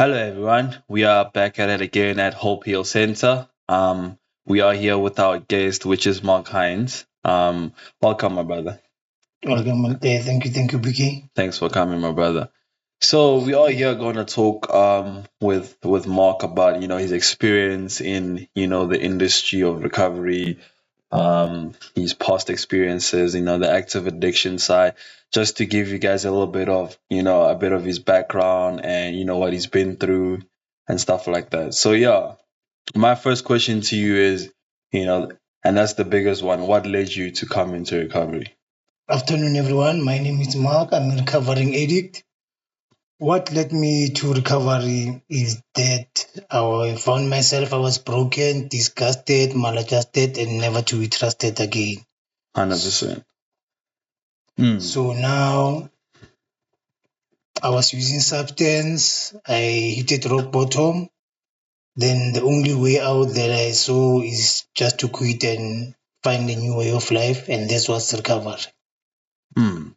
Hello, everyone. We are back at it again at Hope Heal Center. We are here with our guest, which is Mark Hines. Welcome, my brother. Welcome. Thank you, Biki. Thanks for coming, my brother. So we are here going to talk with Mark about his experience in the industry of recovery, his past experiences, the active addiction side, just to give you guys a little bit of a bit of his background and what he's been through and stuff like that. So yeah, my first question to you is, you know, and that's the biggest one. What led you to come into recovery? Afternoon, everyone. My name is Mark. I'm a recovering addict. What led me to recovery is that I found myself, I was broken, disgusted, maladjusted, and never to be trusted again. 100%. Mm, So now I was using substance. I hit rock bottom. Then the only way out that I saw is just to quit and find a new way of life, and that's what's recovery. mm.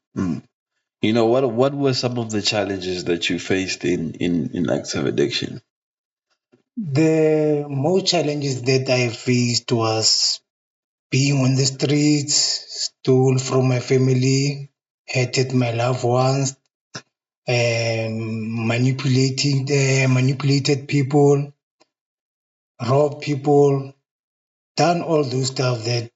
What were some of the challenges that you faced in active addiction? The most challenges that I faced was being on the streets, stole from my family, hated my loved ones, manipulated people, robbed people, done all those stuff that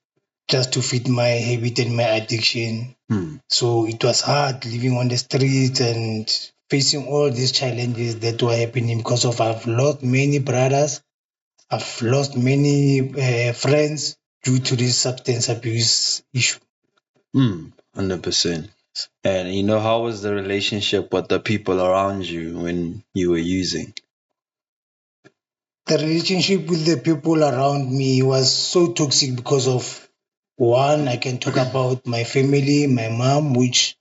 just to fit my habit and my addiction. Hmm. So it was hard living on the streets and facing all these challenges that were happening because of I've lost many brothers, I've lost many friends due to this substance abuse issue. 100%. And how was the relationship with the people around you when you were using? The relationship with the people around me was so toxic because of one, I can talk about my family, my mom, which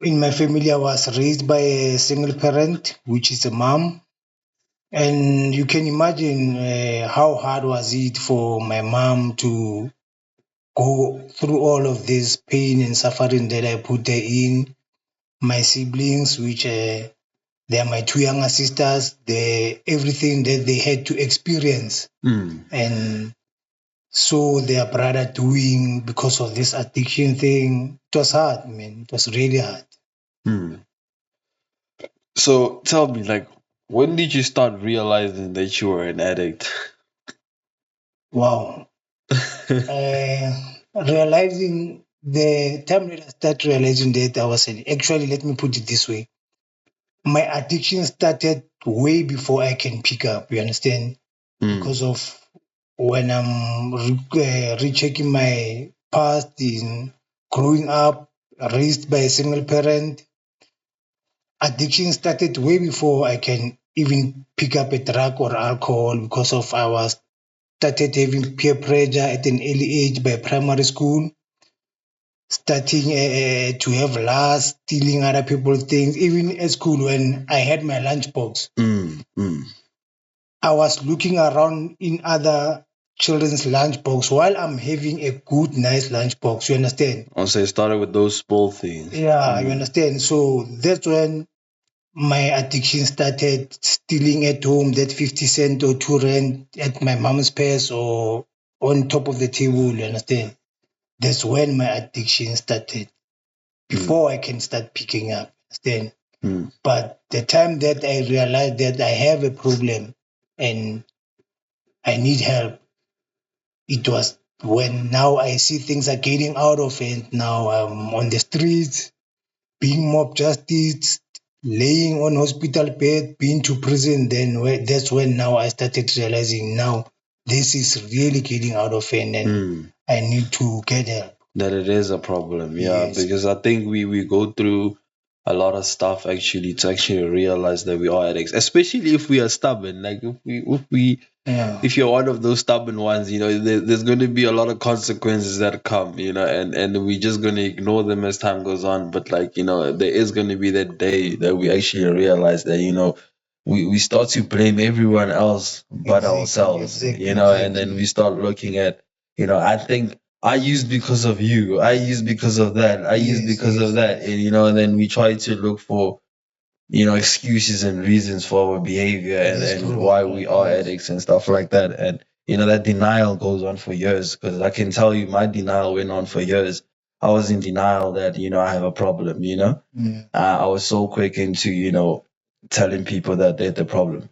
in my family I was raised by a single parent, which is a mom. And you can imagine how hard was it for my mom to go through all of this pain and suffering that I put her in. My siblings, which they are my two younger sisters, everything that they had to experience and saw their brother doing because of this addiction thing. It was hard, man. It was really hard. Hmm. So tell me, like, when did you start realizing that you were an addict? Wow. Realizing the time that I started realizing that I was an actually, let me put it this way. My addiction started way before I can pick up, you understand? Because of when I'm rechecking my past in growing up, raised by a single parent, addiction started way before I can even pick up a drug or alcohol because of I was started having peer pressure at an early age by primary school, starting to have lust, stealing other people's things. Even at school when I had my lunchbox, I was looking around in other children's lunchbox while I'm having a good, nice lunchbox. You understand? Also, it started with those small things. Yeah, you understand. So that's when my addiction started stealing at home that 50 cent or 2 rand at my mom's purse or on top of the table. You understand? That's when my addiction started. Before I can start picking up. Understand? But the time that I realized that I have a problem and I need help, it was when now I see things are getting out of hand. Now I'm on the streets, being mob justice, laying on hospital bed, being to prison. Then that's when now I started realizing now this is really getting out of hand and I need to get help. That it is a problem, yeah, Yes. because I think we go through a lot of stuff actually to actually realize that we are addicts, especially if we are stubborn. Like Yeah. if you're one of those stubborn ones, there's going to be a lot of consequences that come, and we're just going to ignore them as time goes on. But like, there is going to be that day that we actually realize that, we start to blame everyone else but ourselves, and then we start looking at, I think I used because of you, I used because of that, I used Yes, because of yes, that, yes. and and then we try to look for excuses and reasons for our behavior That's and true, why we man. are Yes. addicts and stuff like that. And that denial goes on for years, because I can tell you my denial went on for years. I was in denial that I have a problem. Mm. I was so quick into telling people that they're the problem.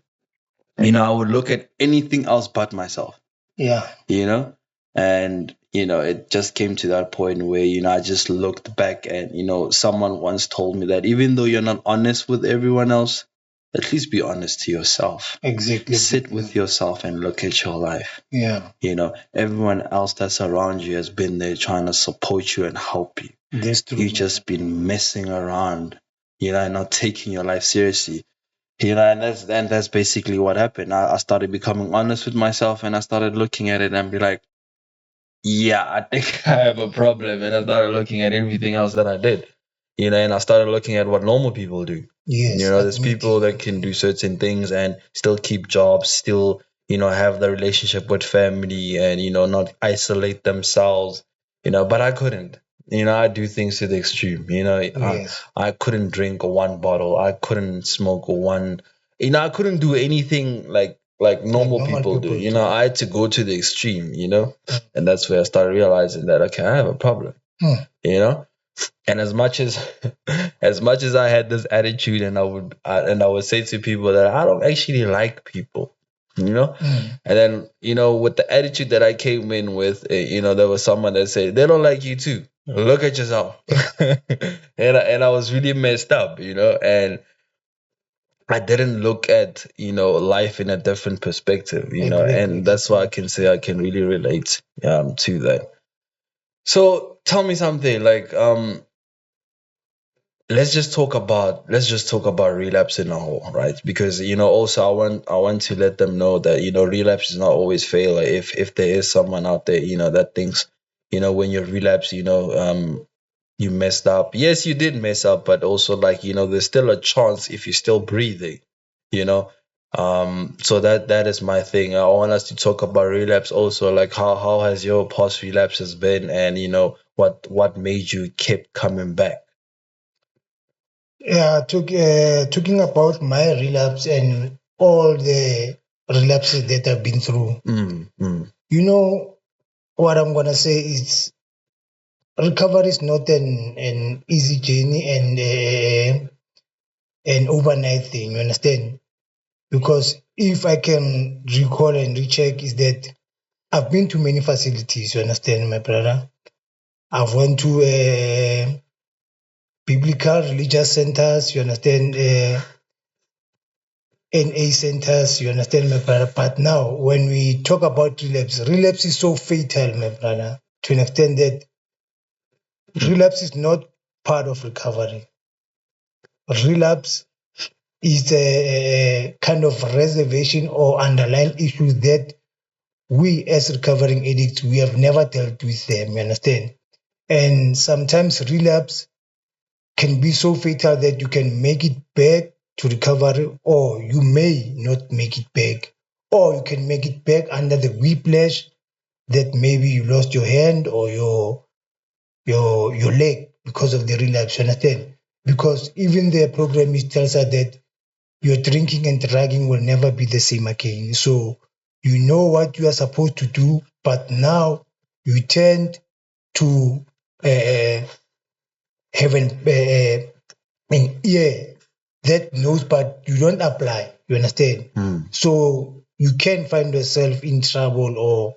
I would look at anything else but myself. Yeah. you know and it just came to that point where I just looked back, and someone once told me that even though you're not honest with everyone else, at least be honest to yourself. Exactly. Sit with yourself and look at your life. Yeah. Everyone else that's around you has been there trying to support you and help you. That's true. You just been messing around, and not taking your life seriously. And that's basically what happened. I started becoming honest with myself, and I started looking at it and be like, yeah, I think I have a problem. And I started looking at everything else that I did, and I started looking at what normal people do. Yes. There's people that can do certain things and still keep jobs, still, have the relationship with family, and, not isolate themselves, but I couldn't. I do things to the extreme. Yes. I couldn't drink one bottle. I couldn't smoke one. I couldn't do anything like normal people do. I had to go to the extreme. And that's where I started realizing that, okay, I have a problem. And as much as I had this attitude, and I would say to people that I don't actually like people. And then with the attitude that I came in with, there was someone that said they don't like you too. Look at yourself. And I was really messed up, and I didn't look at life in a different perspective, and that's why I can say I can really relate to that. So tell me something, like, let's just talk about relapse in a whole, right? Because also I want to let them know that relapse is not always failure. If there is someone out there that thinks when you relapse, you messed up. Yes, you did mess up, but also, like, there's still a chance if you're still breathing. you know so that is my thing. I want us to talk about relapse also, like how has your past relapses been, and what made you keep coming back. Yeah. Talking about my relapse and all the relapses that I've been through. You know what I'm gonna say is recovery is not an easy journey and an overnight thing. You understand? Because if I can recall and recheck, is that I've been to many facilities. You understand, my brother? I've went to biblical religious centers. You understand? NA centers. You understand, my brother? But now, when we talk about relapse is so fatal, my brother, to an extent that relapse is not part of recovery. Relapse is a kind of reservation or underlying issues that we as recovering addicts, we have never dealt with them, you understand? And sometimes relapse can be so fatal that you can make it back to recovery, or you may not make it back, or you can make it back under the whiplash that maybe you lost your hand or your leg because of the relapse, you understand? Because even the program tells us that your drinking and drugging will never be the same again. So you know what you are supposed to do, but now you tend to have an ear that knows, but you don't apply. You understand? So you can find yourself in trouble, or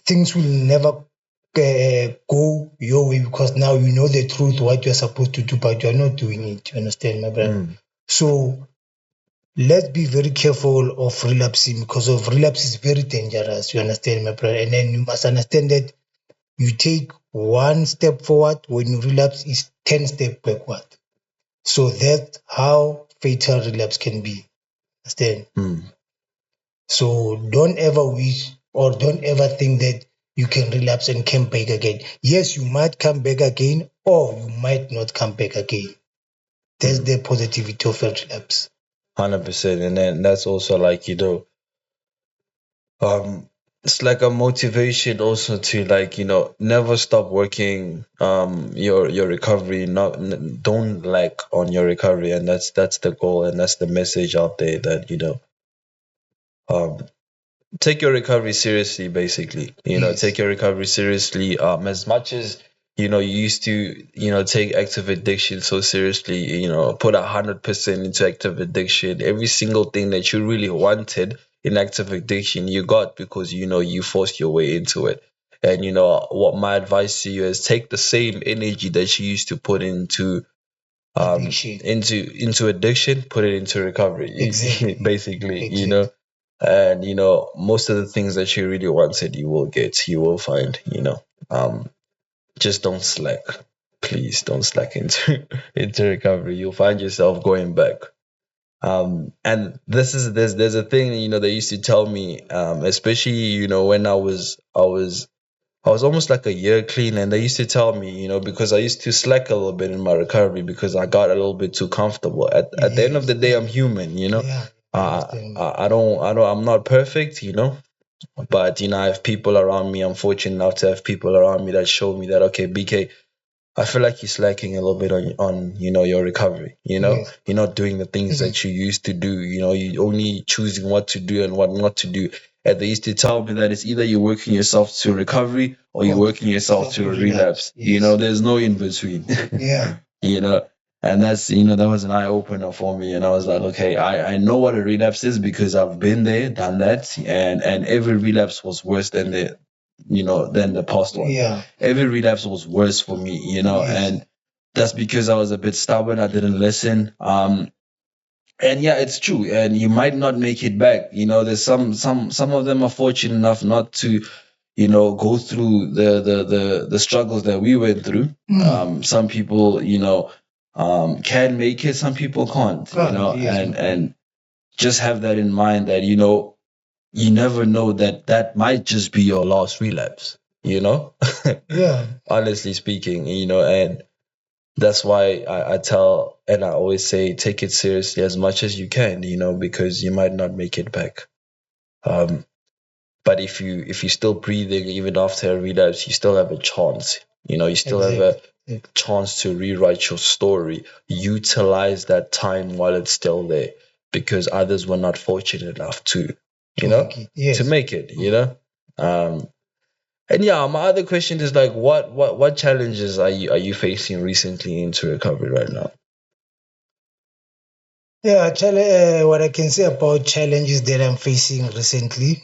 things will never go your way because now you know the truth, what you're supposed to do, but you're not doing it. You understand, my brother? So let's be very careful of relapsing, because of relapse is very dangerous. You understand, my brother? And then you must understand that you take one step forward when you relapse is 10 steps backward. So that's how fatal relapse can be. Understand? So don't ever wish or don't ever think that you can relapse and come back again. Yes, you might come back again, or you might not come back again. That's the positivity of a relapse. 100%. And then that's also like, um it's like a motivation also to, like, never stop working your recovery, not don't lack on your recovery. And that's the goal, and that's the message out there, that um take your recovery seriously, basically. Take Yes. your recovery seriously, as much as you used to take active addiction so seriously. Put 100% into active addiction. Every single thing that you really wanted in active addiction, you got, because you forced your way into it. And what my advice to you is, take the same energy that you used to put Addiction. into addiction, put it into recovery. Exactly. Basically, Exactly. and most of the things that you really wanted, you will get, you will find. um just don't slack. Please don't slack into into recovery. You'll find yourself going back. And there's a thing, they used to tell me, especially when I was almost like a year clean, and they used to tell me, because I used to slack a little bit in my recovery, because I got a little bit too comfortable. At the end of Yes. the day, I'm human. Yeah. I understand. I'm not perfect, but I have people around me. I'm fortunate enough to have people around me that show me that, okay, BK, I feel like you're slacking a little bit on your recovery. Yes. You're not doing the things Mhm. that you used to do. You only choosing what to do and what not to do. And they used to tell me that it's either you're working yourself to recovery, or you're working yourself to a relapse. Yes. There's no in between. Yeah. you know and that's that was an eye opener for me. And I was like, okay, I know what a relapse is, because I've been there, done that. And every relapse was worse than the past one. Yeah. Every relapse was worse for me. Yes. And that's because I was a bit stubborn. I didn't listen. And yeah, it's true, and you might not make it back. There's some of them are fortunate enough not to go through the struggles that we went through. Some people can make it, some people can't. Yes. And just have that in mind, that you never know that might just be your last relapse. Yeah. Honestly speaking. And that's why I tell, and I always say, take it seriously as much as you can, because you might not make it back. Um, but if you're still breathing even after a relapse, you still have a chance. You still have a chance to rewrite your story. Utilize that time while it's still there, because others were not fortunate enough to make it. Um, and yeah, my other question is, like, what challenges are you facing recently into recovery right now? Yeah. What I can say about challenges that I'm facing recently,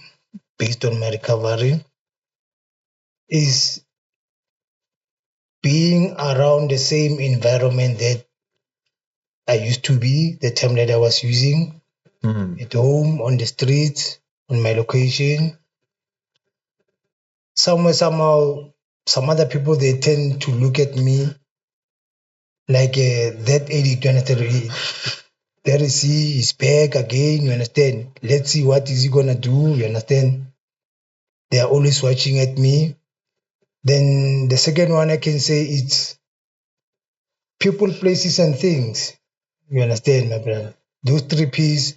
based on my recovery, is being around the same environment that I used to be, the time that I was using Mm. at home, on the streets, on my location. Somewhere, somehow, some other people, they tend to look at me like that addict. You understand? There is he is back again. You understand? Let's see what is he gonna do. You understand? They are always watching at me. Then the second one I can say it's people, places, and things. You understand, my brother? Those three P's.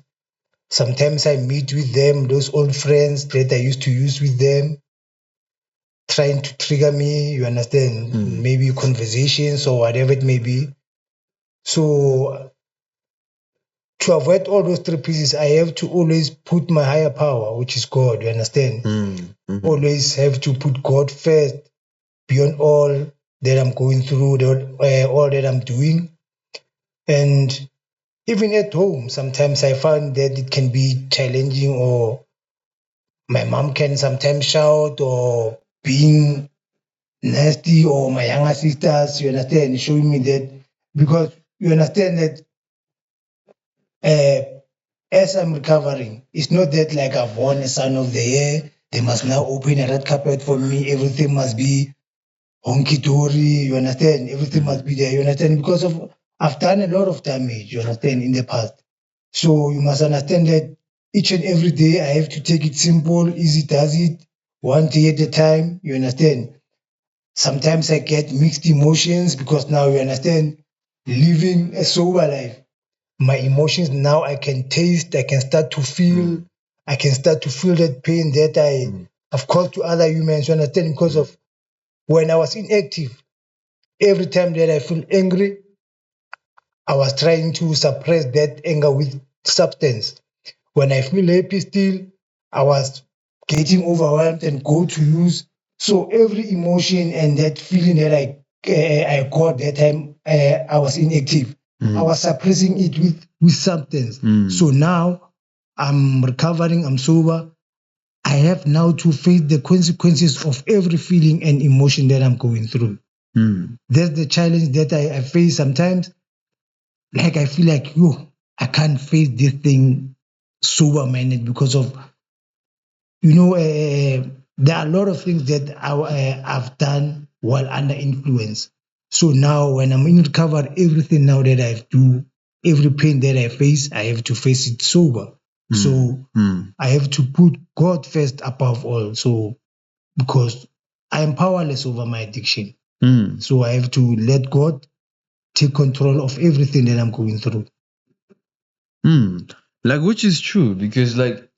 Sometimes I meet with them, those old friends that I used to use with them, trying to trigger me. You understand? Maybe conversations or whatever it may be. So to avoid all those three pieces, I have to always put my higher power, which is God. You understand? Always have to put God first, beyond all that I'm going through, all that I'm doing. And even at home, sometimes I find that it can be challenging, or my mom can sometimes shout, or being nasty, or my younger sisters, you understand, showing me that, because you understand that as I'm recovering, it's not that like I've won a son of the year. They must now open a red carpet for me. Everything must be honky dory. You understand? Everything must be there. You understand? Because of I've done a lot of damage. You understand, in the past. So you must understand that each and every day I have to take it simple, easy does it, one day at a time. You understand? Sometimes I get mixed emotions, because now you understand, living a sober life, my emotions now I can taste, I can start to feel, I can start to feel that pain that I've called to other humans, you understand, because of when I was inactive, every time that I feel angry, I was trying to suppress that anger with substance. When I feel happy still, I was getting overwhelmed and go to use. So every emotion and that feeling that I got that time I was inactive, I was suppressing it with substance. So now I'm recovering, I'm sober. I have now to face the consequences of every feeling and emotion that I'm going through. That's the challenge that I face sometimes. Like I feel like, yo, I can't face this thing sober minded because of, there are a lot of things that I've done while under influence. So now when I'm in recovery, everything now that I do, every pain that I face, I have to face it sober. So I have to put God first above all. So because I am powerless over my addiction. So I have to let God take control of everything that I'm going through. Like, which is true, because like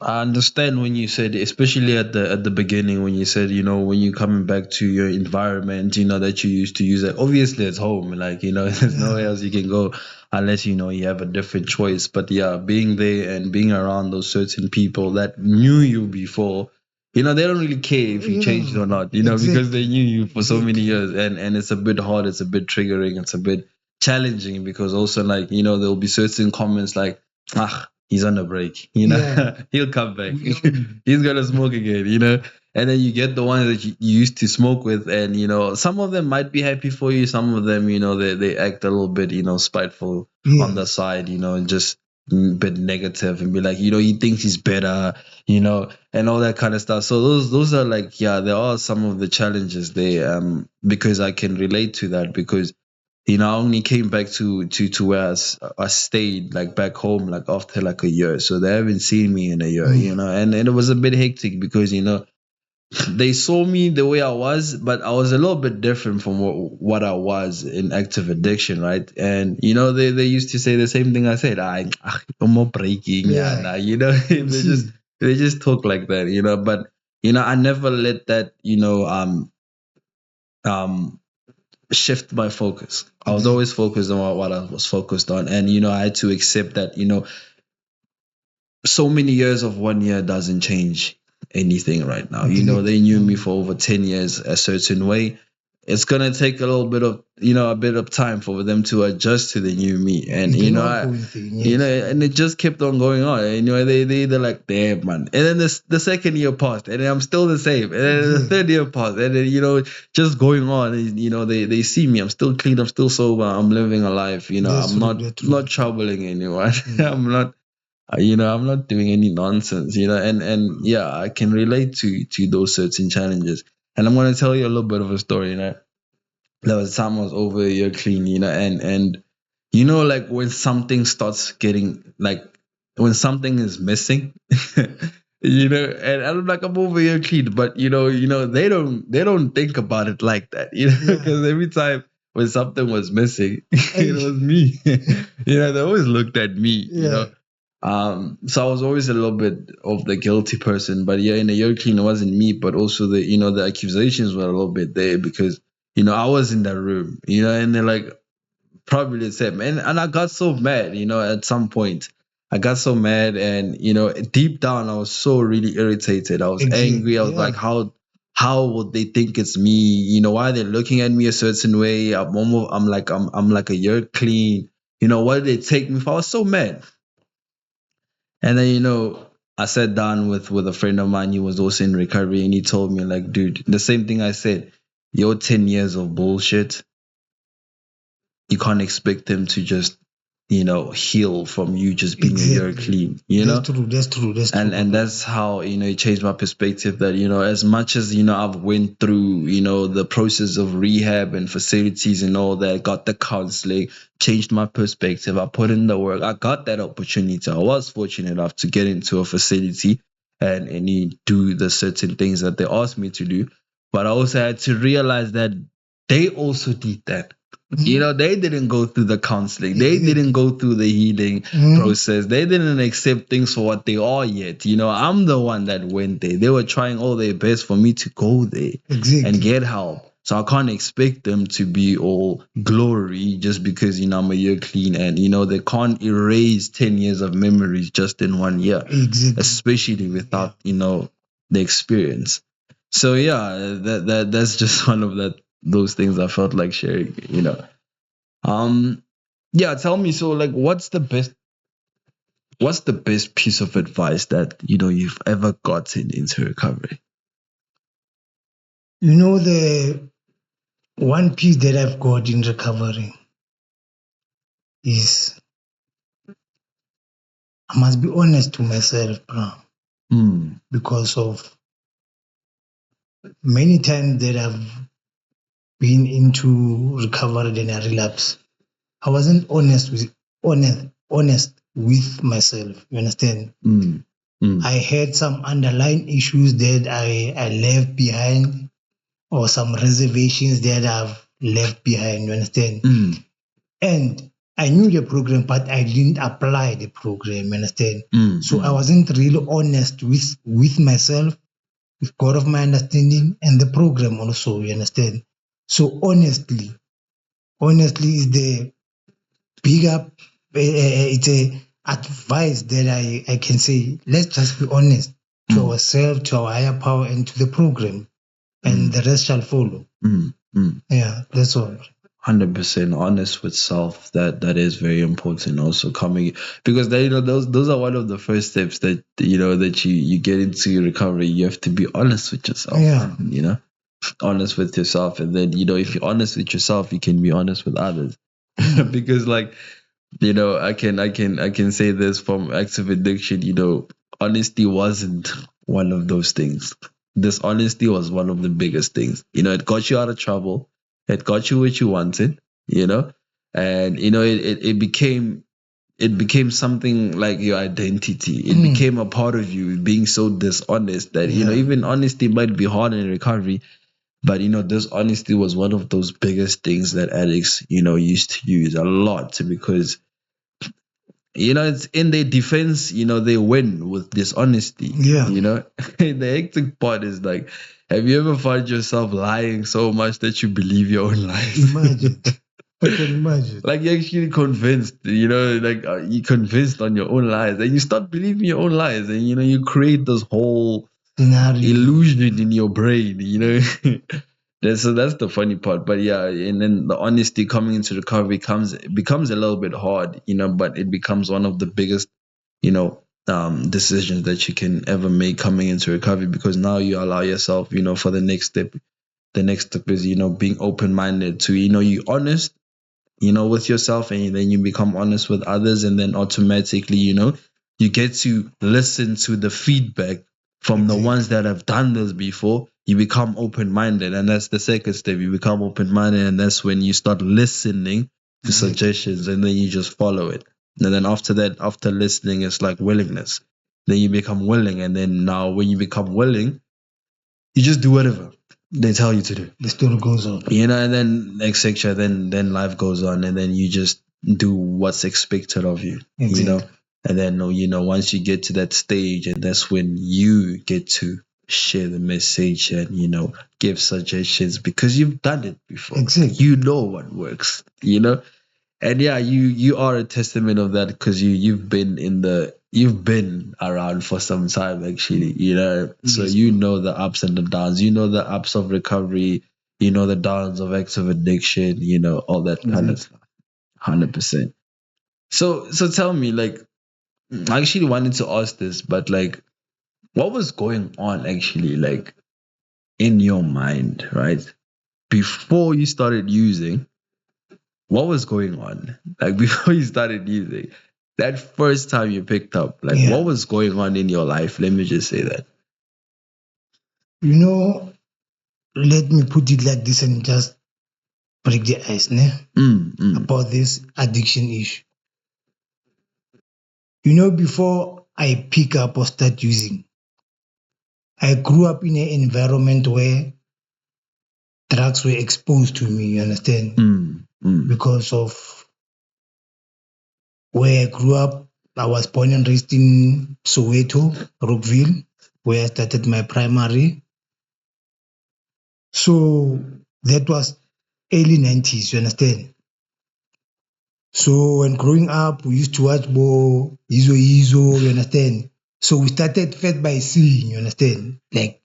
I understand when you said, especially at the beginning, when you said, when you're coming back to your environment, that you used to use it. Obviously, it's home. Like, there's nowhere else you can go unless you have a different choice. But yeah, being there and being around those certain people that knew you before, they don't really care if you changed or not. Because they knew you for so many years, and it's a bit hard, it's a bit triggering, it's a bit challenging, because also, like, there'll be certain comments like, ah, he's on a break, Yeah. he'll come back. He's gonna smoke again. And then you get the ones that you used to smoke with, and some of them might be happy for you, some of them, they act a little bit, spiteful on the Yes. side, and just a bit negative, and be like, he thinks he's better, and all that kind of stuff. So those are like, yeah, there are some of the challenges there, because I can relate to that, because I only came back to where I stayed, like back home, like after like a year. So they haven't seen me in a year, and it was a bit hectic, because they saw me the way I was, but I was a little bit different from what I was in active addiction, right? And they used to say the same thing I said. No more breaking, yeah, Yeah. nah, they just talk like that, But I never let that um shift my focus. I was always focused on what I was focused on, and I had to accept that so many years of 1 year doesn't change anything right now. They knew me for over 10 years a certain way. It's gonna take a little bit of a bit of time for them to adjust to the new me, and It's an ongoing thing, yes. and it just kept on going on. And, they're like, damn, man. And then the second year passed, and I'm still the same. And then the third year passed, and then just going on. And, they see me. I'm still clean. I'm still sober. I'm living a life. That's I'm true, that's not true. troubling anyone. I'm not doing any nonsense. And yeah, I can relate to those certain challenges. And I'm gonna tell you a little bit of a story. There was time I was over a year clean. And like when something starts getting like when something is missing. And I'm like, I'm over here clean, but they don't think about it like that, because every time when something was missing, it was me. They always looked at me, so I was always a little bit of the guilty person. But yeah, in a year clean, it wasn't me, but also the accusations were a little bit there, because I was in that room, and they're like, probably the same. And I got so mad, at some point. I got so mad, and deep down I was so really irritated. I was angry. I was like, how would they think it's me? Why are they looking at me a certain way? I'm like a year clean. What did they take me for? I was so mad. And then I sat down with a friend of mine. He was also in recovery, and he told me, like, dude, the same thing I said. Your 10 years of bullshit, you can't expect them to just heal from you just being a year clean. That's true. And that's how it changed my perspective, that as much as I've went through the process of rehab and facilities and all that, got the counseling, changed my perspective, I put in the work, I got that opportunity. I was fortunate enough to get into a facility and do the certain things that they asked me to do. But I also had to realize that they also did that. You know, they didn't go through the counseling. They didn't go through the healing process. They didn't accept things for what they are yet. You know, I'm the one that went there. They were trying all their best for me to go there and get help. So I can't expect them to be all glory just because, you know, I'm a year clean, and, you know, they can't erase 10 years of memories just in 1 year, especially without, you know, the experience. So yeah, that's just one of those things I felt like sharing, you know. Yeah, tell me, so like what's the best piece of advice that, you know, you've ever gotten into recovery? You know, the one piece that I've got in recovery is I must be honest to myself, bro. Because of many times that I've been into recovery, then I relapse. I wasn't honest with myself. You understand? I had some underlying issues that I left behind, or some reservations that I've left behind. You understand? And I knew the program, but I didn't apply the program. You understand? So I wasn't really honest with myself, with God of my understanding, and the program also. You understand? So honestly is the bigger, it's a advice that I can say. Let's just be honest to ourselves, to our higher power, and to the program, and the rest shall follow. Yeah, that's all. 100% honest with self. That is very important. Also coming, because you know, those are one of the first steps that, you know, that you get into recovery. You have to be honest with yourself. Yeah. You know, honest with yourself, and then, you know, if you're honest with yourself, you can be honest with others. Because, like, you know, I can say this from active addiction. You know, honesty wasn't one of those things. Dishonesty was one of the biggest things. You know, it got you out of trouble. It got you what you wanted. You know, and, you know, it became something like your identity. It became a part of you, being so dishonest that, you know, even honesty might be hard in recovery, but, you know, dishonesty was one of those biggest things that addicts, you know, used to use a lot, because, you know, it's in their defense, you know, they win with dishonesty. Yeah. You know, the hectic part is, like, have you ever found yourself lying so much that you believe your own lies? Imagine. I can imagine. Like, you're actually convinced, you know, like, you're convinced on your own lies, and you start believing your own lies, and, you know, you create this whole illusion in your brain, you know. So that's the funny part. But yeah, and then the honesty coming into recovery becomes a little bit hard, you know, but it becomes one of the biggest, you know, decisions that you can ever make coming into recovery, because now you allow yourself, you know, for the next step. The next step is, you know, being open-minded to, you know, you honest, you know, with yourself, and then you become honest with others, and then automatically, you know, you get to listen to the feedback from the ones that have done this before. You become open-minded, and that's the second step. You become open-minded, and that's when you start listening to suggestions, and then you just follow it. And then after that, after listening, it's like willingness. Then you become willing, and then now when you become willing, you just do whatever they tell you to do. The story goes on. You know, and then etc. Then life goes on, and then you just do what's expected of you. You know, and then, you know, once you get to that stage, and that's when you get to share the message and, you know, give suggestions, because you've done it before. You know what works. You know, and yeah, you are a testament of that, because you've been around for some time, actually, you know. So you know the ups and the downs. You know the ups of recovery. You know the downs of active addiction. You know all that kind of stuff. 100%. So tell me, like, I actually wanted to ask this, but, like, what was going on actually, like, in your mind, right, before you started using? What was going on, like, before you started using? That first time you picked up, like, what was going on in your life? Let me just say that. You know, let me put it like this and just break the ice, about this addiction issue. You know, before I pick up or start using, I grew up in an environment where drugs were exposed to me, you understand? Because of where I grew up. I was born and raised in Soweto, Rockville, where I started my primary. So that was early 90s, you understand? So when growing up, we used to watch Bo, Izo, you understand? So we started first by seeing, you understand? Like,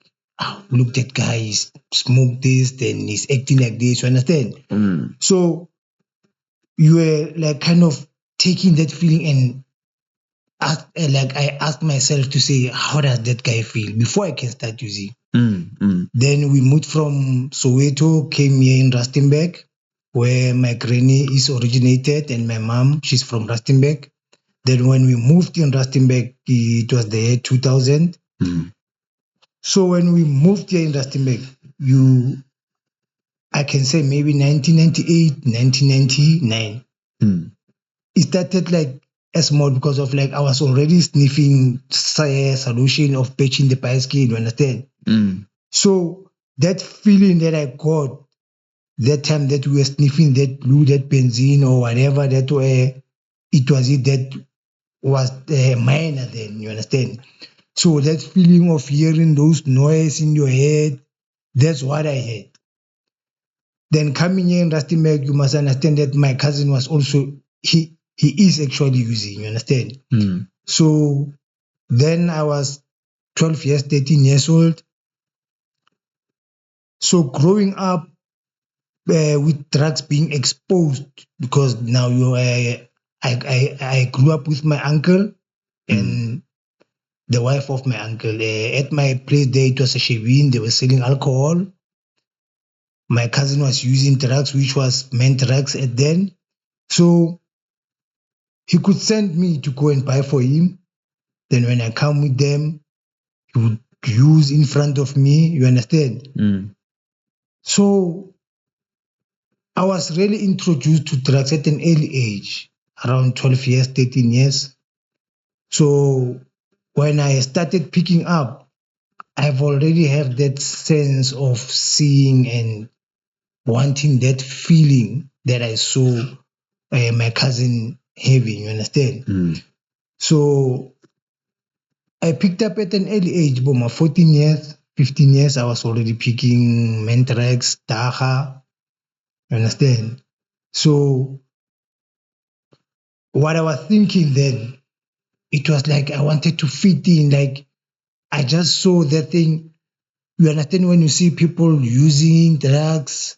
look, that guy is smoke this, then he's acting like this, you understand? So you were like kind of taking that feeling and I asked myself to say, how does that guy feel before I can start using? Then we moved from Soweto, came here in Rustenburg, where my granny is originated, and my mom, she's from Rustenburg. Then when we moved in Rustenburg, it was the year 2000. So when we moved here in Rustenburg, I can say maybe 1998, 1999. It started like a small because of like I was already sniffing solution of patching the bicycle, you understand? So that feeling that I got that time that we were sniffing that blue, that benzene or whatever that were, it was it that was minor then, you understand? So that feeling of hearing those noise in your head, that's what I had. Then coming here in Rustenburg, you must understand that my cousin was also, he is actually using, you understand? So then I was 12 years, 13 years old. So growing up with drugs being exposed, because now I grew up with my uncle and the wife of my uncle. At my place there, it was a Shebeen. They were selling alcohol. My cousin was using drugs, which was men drugs at then. So he could send me to go and buy for him. Then when I come with them, he would use in front of me. You understand? So I was really introduced to drugs at an early age, around 12 years, 13 years. So when I started picking up, I've already have that sense of seeing and wanting that feeling that I saw my cousin having, you understand? So I picked up at an early age, but my 14 years, 15 years, I was already picking Mentrax, Taha, you understand? So what I was thinking then, it was like I wanted to fit in, like I just saw that thing. You understand when you see people using drugs,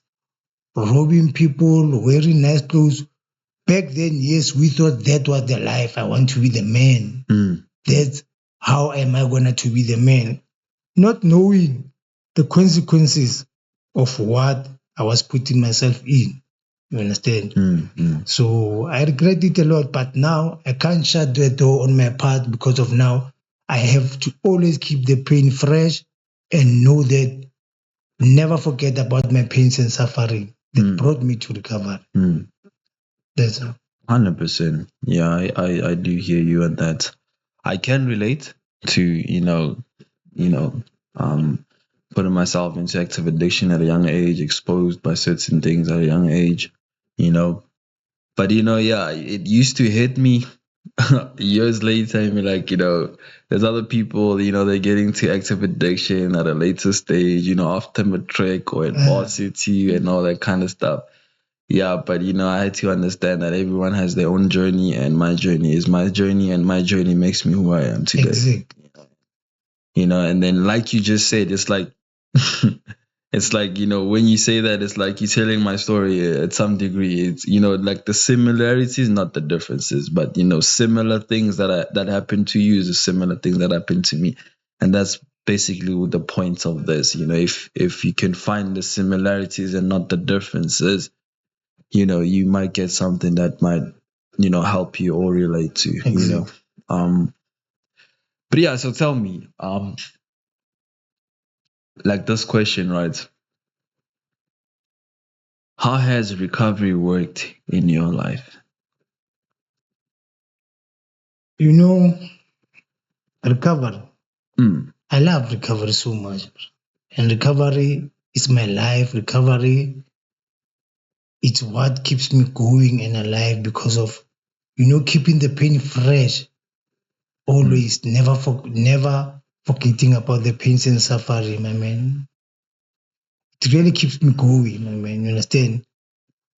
robbing people, wearing nice clothes. Back then, yes, we thought that was the life. I want to be the man. That's how am I gonna to be the man? Not knowing the consequences of what I was putting myself in. You understand? So I regret it a lot, but now I can't shut the door on my path because of now I have to always keep the pain fresh and know that never forget about my pains and suffering that brought me to recovery. That's all. 100%. Yeah, I do hear you on that. I can relate to, putting myself into active addiction at a young age, exposed by certain things at a young age, you know. But yeah, it used to hit me years later and be like, there's other people, they're getting to active addiction at a later stage, after matric or at varsity and all that kind of stuff. Yeah, but I had to understand that everyone has their own journey, and my journey is my journey, and my journey makes me who I am today. Exactly. And then like you just said, it's like it's like, when you say that, it's like you're telling my story at some degree. It's, like the similarities, not the differences, but similar things that happen to you is the similar things that happen to me. And that's basically what the point of this. If you can find the similarities and not the differences, you might get something that might, help you or relate to, Exactly. But yeah, so tell me, like this question, right? How has recovery worked in your life? Recovery. Mm, I love recovery so much. And recovery It's my life. Recovery. It's what keeps me going and alive because of, keeping the pain fresh. Always, never forgetting about the pains and suffering, my man. It really keeps me going, my man. You understand?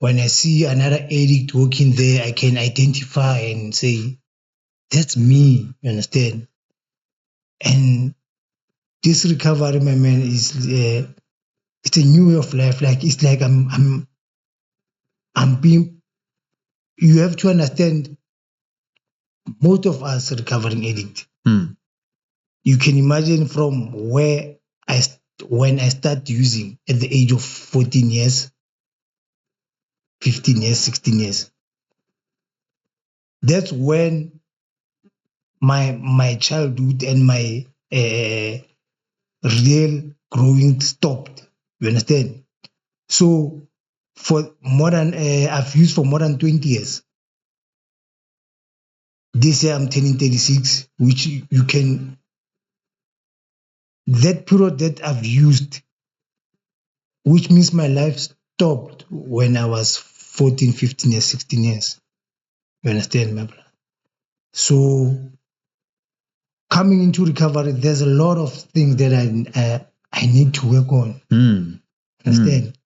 When I see another addict walking there, I can identify and say, that's me. You understand? And this recovery, my man, is it's a new way of life. Like it's like I'm being. You have to understand. Most of us recovering addict. You can imagine from where when I start using at the age of 14 years, 15 years, 16 years. That's when my childhood and my real growing stopped. You understand? So for more than I've used for more than 20 years. This year I'm turning 36, which you can that period that I've used, which means my life stopped when I was 14, 15 years, 16 years. You understand, my brother? So coming into recovery, there's a lot of things that I need to work on. Understand?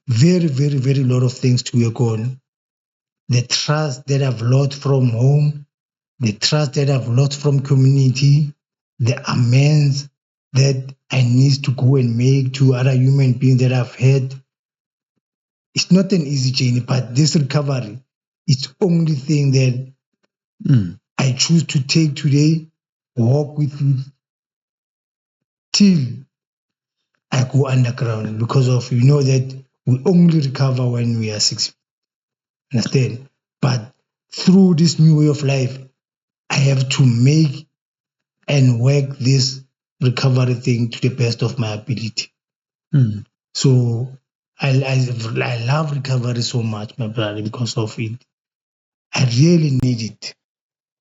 Very, very, very lot of things to work on. The trust that I've lost from home, the trust that I've lost from community, the amends that I need to go and make to other human beings that I've had. It's not an easy journey, but this recovery, it's only thing that I choose to take today, walk with you till I go underground because of that we only recover when we are 6 feet. Understand? But through this new way of life, I have to make and work this recovery thing to the best of my ability. So I love recovery so much, my brother, because of it. I really need it.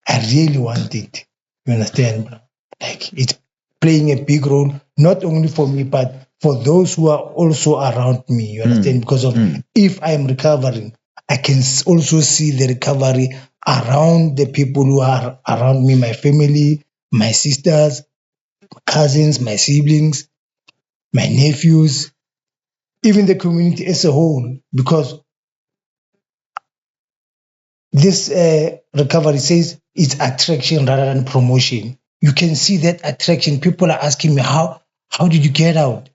I really want it. You understand, bro? Like it's playing a big role, not only for me, but for those who are also around me. You understand? Because of if I am recovering, I can also see the recovery around the people who are around me, my family, my sisters, cousins, my siblings, my nephews, even the community as a whole. Because this recovery says it's attraction rather than promotion. You can see that attraction. People are asking me, how did you get out?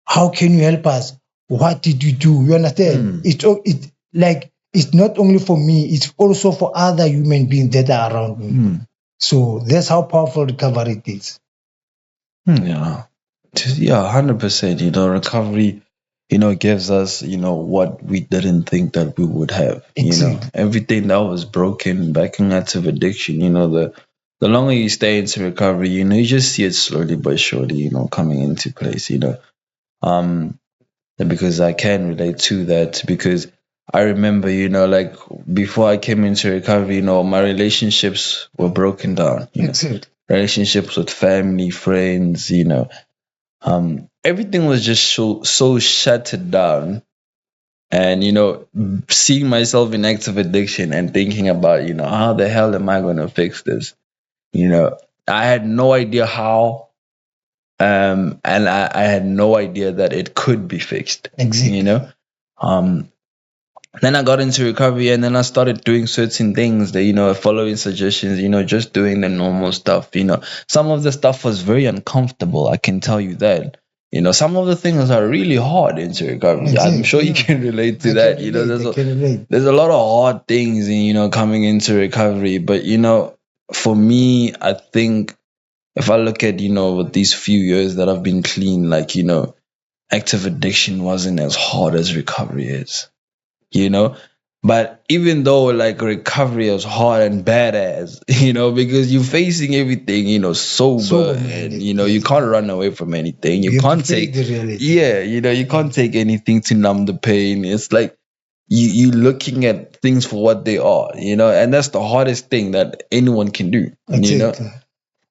How can you help us? What did you do? You understand? It like it's not only for me, it's also for other human beings that are around me. So that's how powerful recovery is. Yeah. 100%. Recovery, gives us, what we didn't think that we would have. Exactly. Everything that was broken back in active addiction, the longer you stay into recovery, you just see it slowly but surely, coming into place, Um, because I can relate to that because I remember, like before I came into recovery, my relationships were broken down, Exactly. relationships with family, friends, everything was just so shattered down. And seeing myself in active addiction and thinking about how the hell am I going to fix this? I had no idea how, and I had no idea that it could be fixed. Exactly. Um, then I got into recovery and then I started doing certain things that, following suggestions, just doing the normal stuff. Some of the stuff was very uncomfortable. I can tell you that. Some of the things are really hard into recovery. I'm sure you can relate to that. There's a lot of hard things in, coming into recovery. But, for me, I think if I look at, with these few years that I've been clean, like, active addiction wasn't as hard as recovery is, you know but even though like recovery is hard and badass, because you're facing everything, sober, and you can't run away from anything. You have to can't face take, the reality. yeah, you can't take anything to numb the pain. It's like you looking at things for what they are, and that's the hardest thing that anyone can do. Exactly.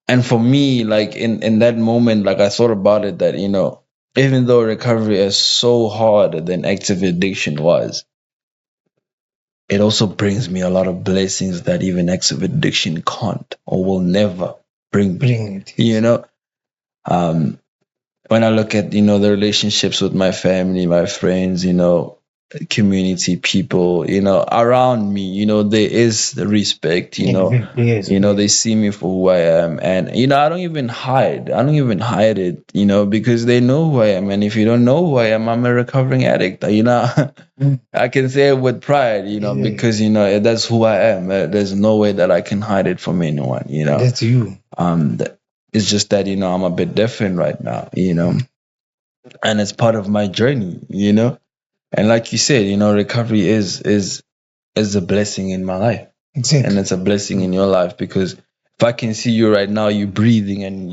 And for me, like in that moment, like I thought about it that even though recovery is so hard than active addiction was, it also brings me a lot of blessings that even active addiction can't or will never bring me. Bring it. You know, um, when I look at, the relationships with my family, my friends, community people, around me, there is the respect, Yes. they see me for who I am. And, I don't even hide. I don't even hide it, because they know who I am. And if you don't know who I am, I'm a recovering addict, Mm. I can say it with pride, Yeah. because, that's who I am. There's no way that I can hide it from anyone, That's you. It's just that, I'm a bit different right now, and it's part of my journey, and like you said, recovery is a blessing in my life, Exactly. and it's a blessing in your life, because if I can see you right now, you breathing, and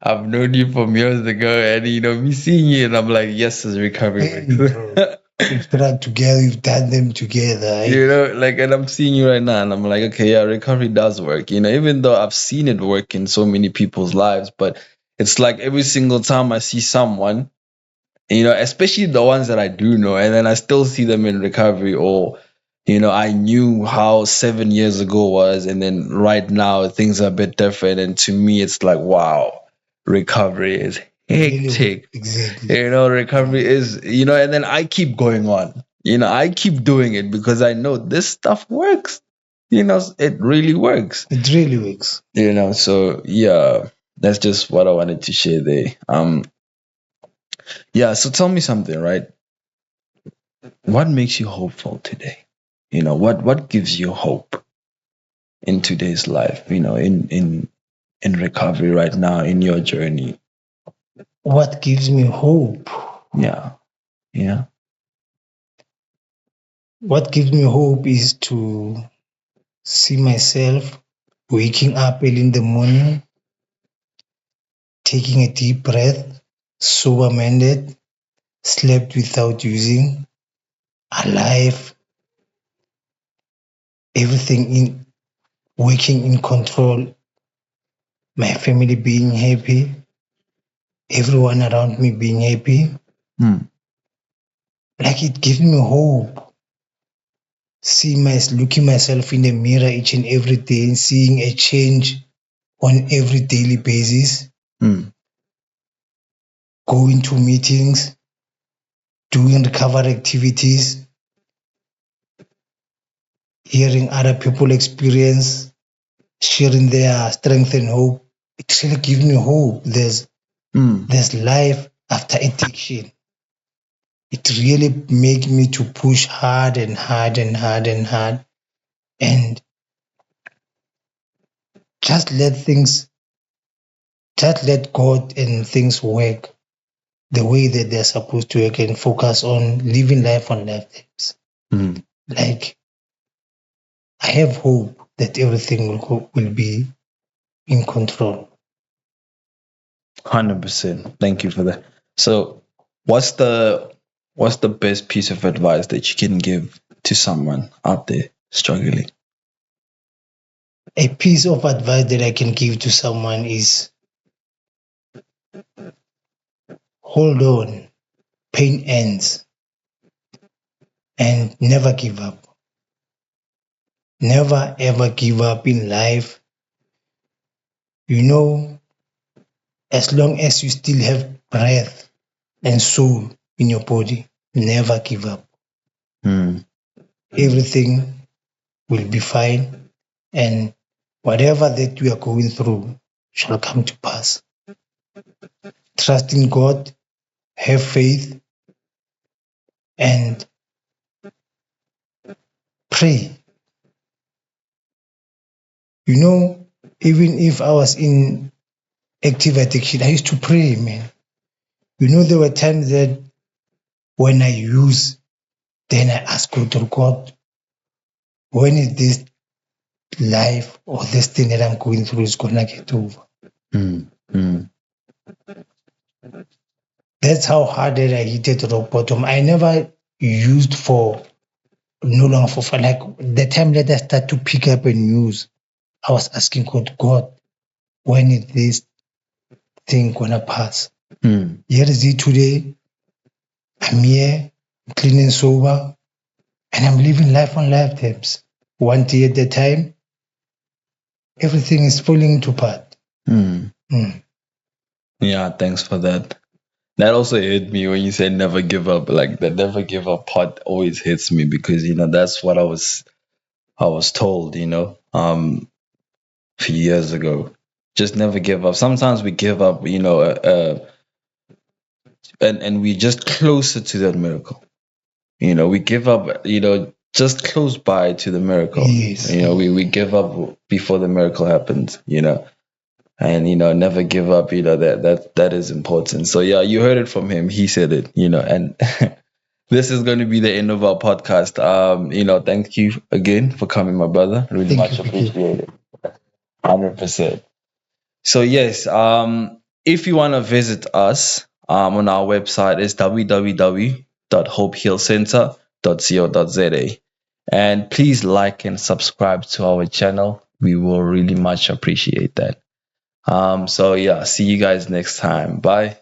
I've known you from years ago, and me seeing you, and I'm like, yes, it's recovery Hey, works. bro. We've tried together, we've done them together. Like, and I'm seeing you right now, and I'm like, okay, yeah, recovery does work, even though I've seen it work in so many people's lives, but it's like every single time I see someone, especially the ones that I do know, and then I still see them in recovery, or, I knew how 7 years ago was, and then right now things are a bit different. And to me, it's like, wow, recovery is hectic. Exactly. Recovery is, and then I keep going on. I keep doing it because I know this stuff works. It really works. It really works. So yeah, that's just what I wanted to share there. Yeah, so tell me something, right? What makes you hopeful today? What gives you hope in today's life, in recovery right now, in your journey? What gives me hope? Yeah. Yeah. What gives me hope is to see myself waking up early in the morning, taking a deep breath, sober minded, slept without using, alive, everything in working in control, my family being happy, everyone around me being happy. Hmm. Like it gives me hope. Looking myself in the mirror each and every day, seeing a change on every daily basis, Hmm. going to meetings, doing recovery activities, hearing other people experience, sharing their strength and hope. It really gives me hope. There's life after addiction. It really makes me to push hard and hard and hard and hard, and just let things, just let God and things work the way that they're supposed to work, and focus on living life on lifetimes. Hmm. Like I have hope that everything will be in control. 100%. Thank you for that. So, what's the best piece of advice that you can give to someone out there struggling? A piece of advice that I can give to someone is hold on, pain ends, and never give up. Never ever give up in life. As long as you still have breath and soul in your body, never give up. Hmm. Everything will be fine, and whatever that we are going through shall come to pass. Trust in God, have faith, and pray. Even if I was in active addiction, I used to pray, man. There were times that when I use, then I ask God, when is this life or this thing that I'm going through is gonna get over? Hmm. Hmm. That's how hard that I hit the rock bottom. I never used for no longer for fun. Like the time that I start to pick up and use, I was asking God, when is this thing gonna pass? Here is it today. I'm here, clean and sober, and I'm living life on life terms. One day at a time, everything is falling into part. Yeah, thanks for that. That also hit me when you said never give up. Like the never give up part always hits me because that's what I was told, a few years ago. Just never give up. Sometimes we give up, and we just closer to that miracle. We give up, just close by to the miracle. Yes. We give up before the miracle happens, and never give up, that is important. So yeah, you heard it from him. He said it, and this is going to be the end of our podcast. Thank you again for coming, my brother. Really Thank much you. appreciated. 100%. So yes, if you want to visit us, on our website is www.hopehealcenter.co.za, and please like and subscribe to our channel. We will really much appreciate that. So yeah, see you guys next time. Bye.